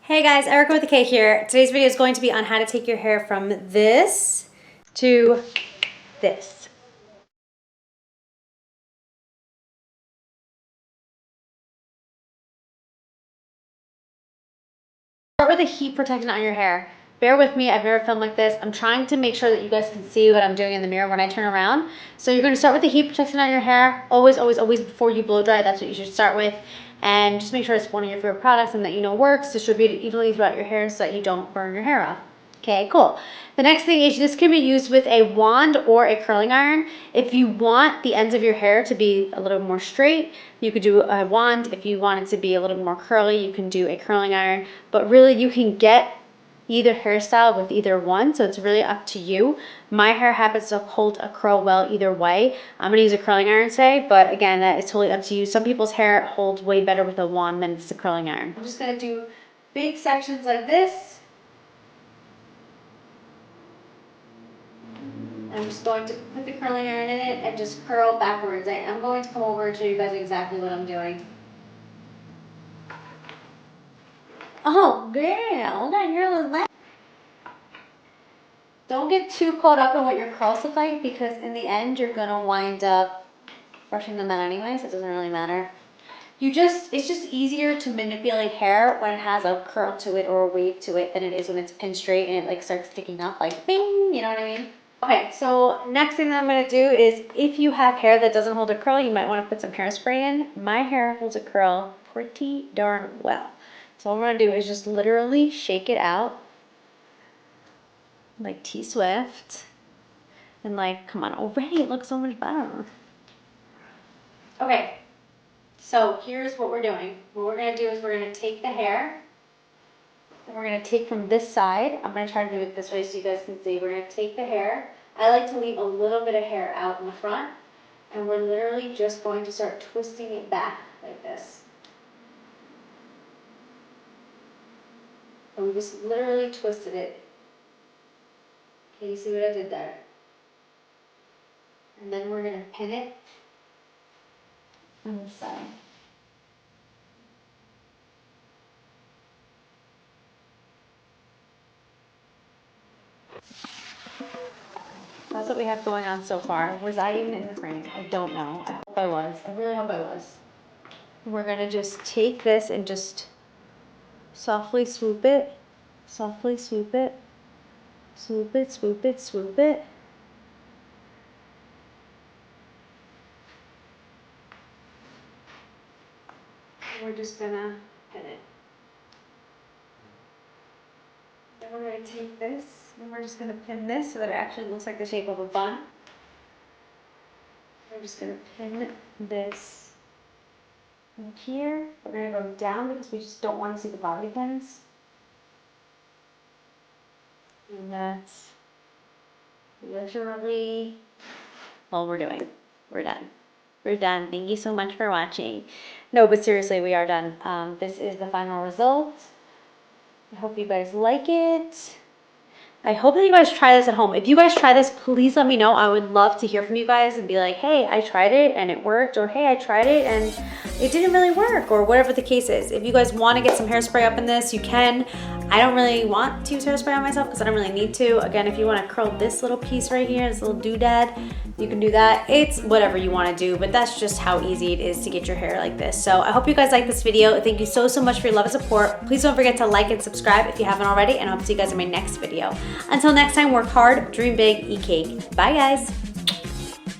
Hey guys, Erica with the K here. Today's video is going to be on how to take your hair from this to this. Start with a heat protectant on your hair. Bear with me, I've never filmed like this. I'm trying to make sure that you guys can see what I'm doing in the mirror when I turn around. So you're going to start with the heat protectant on your hair. Always, always, always before you blow dry, that's what you should start with. And just make sure it's one of your favorite products and that you know works. Distribute it evenly throughout your hair so that you don't burn your hair off. Okay, cool. The next thing is this can be used with a wand or a curling iron. If you want the ends of your hair to be a little more straight, you could do a wand. If you want it to be a little more curly, you can do a curling iron. But really, you can get either hairstyle with either one, so it's really up to you. My hair happens to hold a curl well either way. I'm going to use a curling iron today, but again, that is totally up to you. Some people's hair holds way better with a wand than it's a curling iron. I'm just going to do big sections like this. I'm just going to put the curling iron in it and just curl backwards. I'm going to come over and show you guys exactly what I'm doing. Oh, girl, now you're the Don't get too caught up in what your curls look like because in the end, you're going to wind up brushing them out anyways. It doesn't really matter. It's just easier to manipulate hair when it has a curl to it or a wave to it than it is when it's pin straight and it like starts sticking up like bing, you know what I mean? Okay, so next thing that I'm going to do is if you have hair that doesn't hold a curl, you might want to put some hairspray in. My hair holds a curl pretty darn well. So what we're going to do is just literally shake it out like T Swift. And like, come on, already it looks so much better. Okay, so here's what we're doing. What we're going to do is we're going to take the hair and we're going to take from this side. I'm going to try to do it this way so you guys can see. We're going to take the hair. I like to leave a little bit of hair out in the front. And we're literally just going to start twisting it back like this. And we just literally twisted it. Can you see what I did there? And then we're going to pin it on the side. That's what we have going on so far. Was I even in the frame? I don't know. I hope I was. I really hope I was. We're going to just take this and just softly swoop it. Softly swoop it. Swoop it, swoop it, swoop it. And we're just going to pin it. Then we're going to take this and we're just going to pin this so that it actually looks like the shape of a bun. We're just going to pin this in here. We're going to go down because we just don't want to see the bobby pins. And that's literally all we're doing. We're done. We're done. Thank you so much for watching. No, but seriously, we are done. This is the final result. I hope you guys like it. I hope that you guys try this at home. If you guys try this, please let me know. I would love to hear from you guys and be like, hey, I tried it and it worked, or hey, I tried it and it didn't really work, or whatever the case is. If you guys want to get some hairspray up in this, you can. I don't really want to use hairspray on myself because I don't really need to. Again, if you want to curl this little piece right here, this little doodad, you can do that. It's whatever you want to do, but that's just how easy it is to get your hair like this. So I hope you guys like this video. Thank you so much for your love and support. Please don't forget to like and subscribe if you haven't already, and I hope to see you guys in my next video. Until next time, work hard, dream big, eat cake. Bye guys.